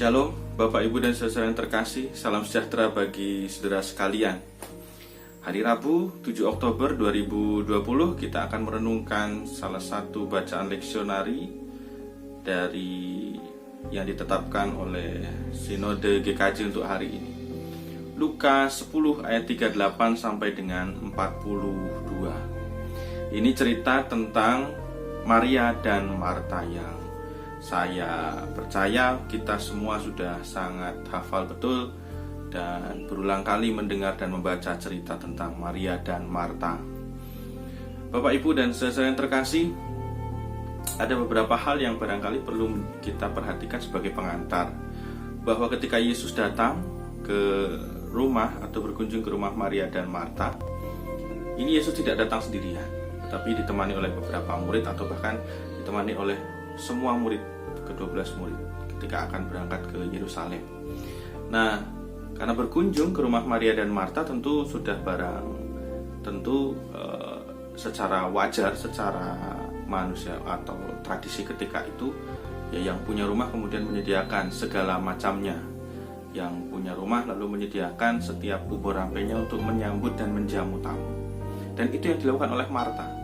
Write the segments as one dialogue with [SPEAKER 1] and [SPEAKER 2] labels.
[SPEAKER 1] Shalom, Bapak Ibu dan saudara yang terkasih, salam sejahtera bagi saudara sekalian. Hari Rabu 7 Oktober 2020 kita akan merenungkan salah satu bacaan leksionari dari yang ditetapkan oleh Sinode GKJ untuk hari ini. Lukas 10 ayat 38 sampai dengan 42. Ini cerita tentang Maria dan Marta yang saya percaya kita semua sudah sangat hafal betul dan berulang kali mendengar dan membaca cerita tentang Maria dan Marta. Bapak, Ibu, dan saudara yang terkasih, ada beberapa hal yang barangkali perlu kita perhatikan sebagai pengantar. Bahwa ketika Yesus datang ke rumah atau berkunjung ke rumah Maria dan Marta, ini Yesus tidak datang sendirian, tetapi ditemani oleh beberapa murid atau bahkan ditemani oleh semua murid, ke-12 murid ketika akan berangkat ke Yerusalem. Nah, karena berkunjung ke rumah Maria dan Marta tentu sudah secara wajar, secara manusia atau tradisi ketika itu, ya yang punya rumah kemudian menyediakan segala macamnya. Yang punya rumah lalu menyediakan setiap ubur rampenya untuk menyambut dan menjamu tamu. Dan itu yang dilakukan oleh Marta.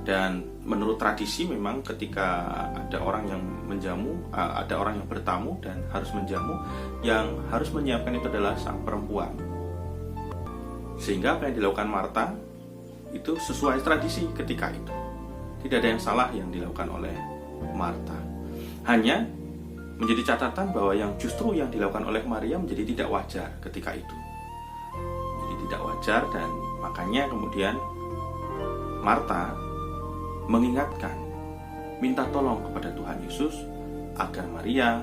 [SPEAKER 1] Dan menurut tradisi memang ketika ada orang yang menjamu, ada orang yang bertamu dan harus menjamu, yang harus menyiapkan itu adalah sang perempuan. Sehingga apa yang dilakukan Marta itu sesuai tradisi ketika itu. Tidak ada yang salah yang dilakukan oleh Marta. Hanya menjadi catatan bahwa yang justru yang dilakukan oleh Maria menjadi tidak wajar ketika itu. Jadi tidak wajar, dan makanya kemudian Marta mengingatkan, minta tolong kepada Tuhan Yesus agar Maria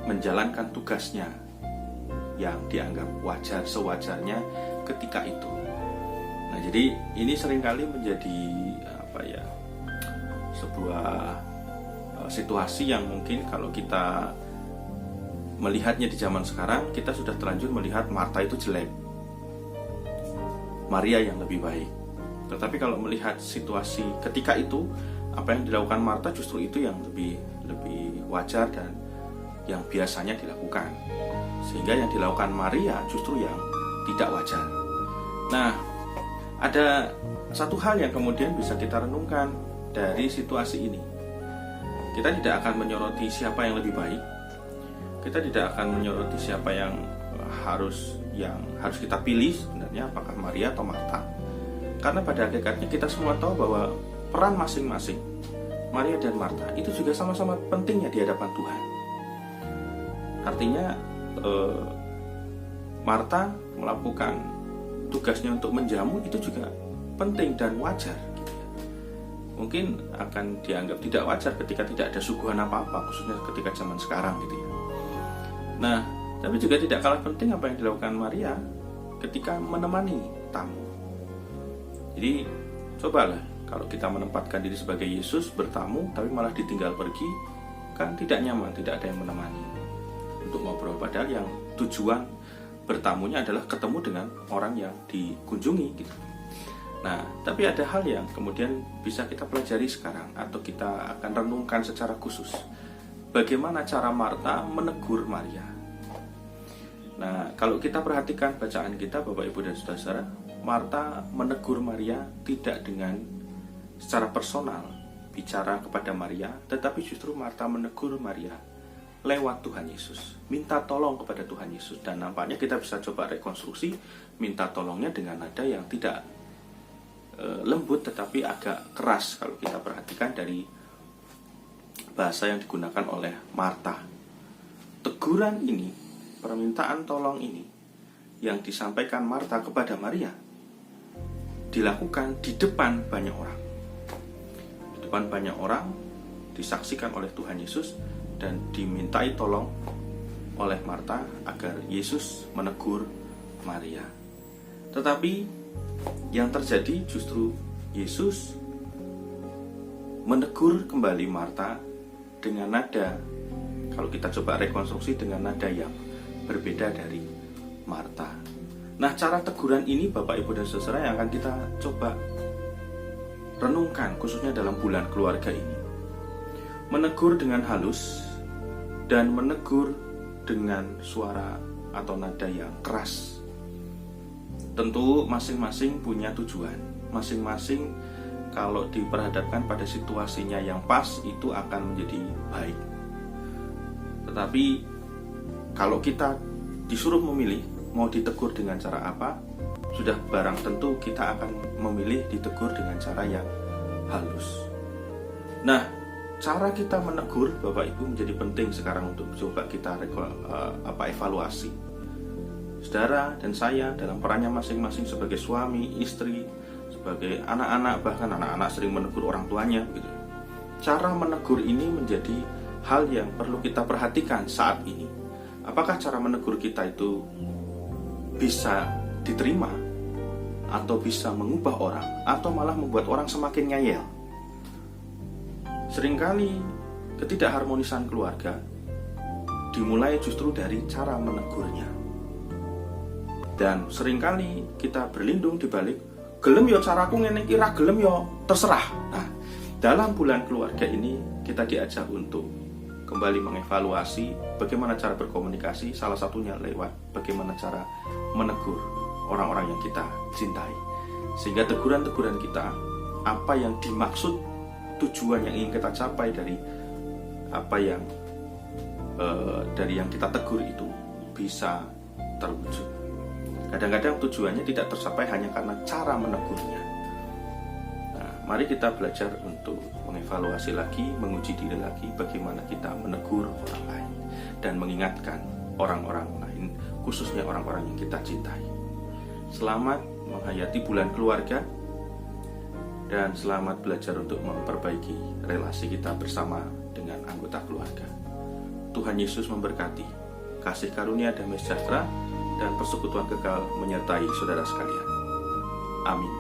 [SPEAKER 1] menjalankan tugasnya yang dianggap wajar, sewajarnya ketika itu. Nah, jadi ini seringkali menjadi sebuah situasi yang mungkin kalau kita melihatnya di zaman sekarang, kita sudah terlanjur melihat Marta itu jelek, Maria yang lebih baik. Tetapi kalau melihat situasi ketika itu, apa yang dilakukan Marta justru itu yang lebih wajar dan yang biasanya dilakukan. Sehingga yang dilakukan Maria justru yang tidak wajar. Nah, ada satu hal yang kemudian bisa kita renungkan dari situasi ini. Kita tidak akan menyoroti siapa yang lebih baik. Kita tidak akan menyoroti siapa yang harus kita pilih sebenarnya, apakah Maria atau Marta. Karena pada hakikatnya kita semua tahu bahwa peran masing-masing Maria dan Marta itu juga sama-sama pentingnya di hadapan Tuhan. Artinya Marta melakukan tugasnya untuk menjamu itu juga penting dan wajar gitu ya. Mungkin akan dianggap tidak wajar ketika tidak ada suguhan apa-apa, khususnya ketika zaman sekarang gitu ya. Nah, tapi juga tidak kalah penting apa yang dilakukan Maria ketika menemani tamu. Jadi cobalah kalau kita menempatkan diri sebagai Yesus bertamu tapi malah ditinggal pergi, kan tidak nyaman, tidak ada yang menemani untuk ngobrol. Padahal yang tujuan bertamunya adalah ketemu dengan orang yang dikunjungi gitu. Nah, tapi ada hal yang kemudian bisa kita pelajari sekarang atau kita akan renungkan secara khusus. Bagaimana cara Marta menegur Maria? Nah, kalau kita perhatikan bacaan kita, Bapak, Ibu, dan saudara-saudara, Marta menegur Maria tidak dengan secara personal bicara kepada Maria, tetapi justru Marta menegur Maria lewat Tuhan Yesus, minta tolong kepada Tuhan Yesus. Dan nampaknya kita bisa coba rekonstruksi minta tolongnya dengan nada yang tidak lembut tetapi agak keras kalau kita perhatikan dari bahasa yang digunakan oleh Marta. Teguran ini, permintaan tolong ini yang disampaikan Marta kepada Maria dilakukan di depan banyak orang. Di depan banyak orang, disaksikan oleh Tuhan Yesus dan dimintai tolong oleh Marta agar Yesus menegur Maria. Tetapi yang terjadi justru Yesus menegur kembali Marta dengan nada, kalau kita coba rekonstruksi, dengan nada yang berbeda dari Marta. Nah, cara teguran ini Bapak, Ibu, dan saudara yang akan kita coba renungkan khususnya dalam bulan keluarga ini. Menegur dengan halus dan menegur dengan suara atau nada yang keras. Tentu masing-masing punya tujuan. Masing-masing kalau diperhadapkan pada situasinya yang pas itu akan menjadi baik. Tetapi kalau kita disuruh memilih mau ditegur dengan cara apa, sudah barang tentu kita akan memilih ditegur dengan cara yang halus. Nah, cara kita menegur Bapak Ibu menjadi penting sekarang untuk coba kita evaluasi. Saudara dan saya dalam perannya masing-masing sebagai suami, istri, sebagai anak-anak, bahkan anak-anak sering menegur orang tuanya gitu. Cara menegur ini menjadi hal yang perlu kita perhatikan saat ini. Apakah cara menegur kita itu bisa diterima, atau bisa mengubah orang, atau malah membuat orang semakin ngeyel. Seringkali ketidakharmonisan keluarga dimulai justru dari cara menegurnya. Dan seringkali kita berlindung di balik gelem yo caraku ngene iki, ra gelem yo terserah. Nah, dalam bulan keluarga ini kita diajak untuk kembali mengevaluasi bagaimana cara berkomunikasi, salah satunya lewat bagaimana cara menegur orang-orang yang kita cintai. Sehingga teguran-teguran kita, apa yang dimaksud, tujuan yang ingin kita capai dari apa yang kita tegur itu bisa terwujud. Kadang-kadang tujuannya tidak tercapai hanya karena cara menegurnya. Nah, mari kita belajar untuk mengevaluasi lagi, menguji diri lagi bagaimana kita menegur orang lain dan mengingatkan orang-orang lain, khususnya orang-orang yang kita cintai. Selamat menghayati bulan keluarga dan selamat belajar untuk memperbaiki relasi kita bersama dengan anggota keluarga. Tuhan Yesus memberkati. Kasih karunia damai sejahtera dan persekutuan kekal menyertai saudara sekalian. Amin.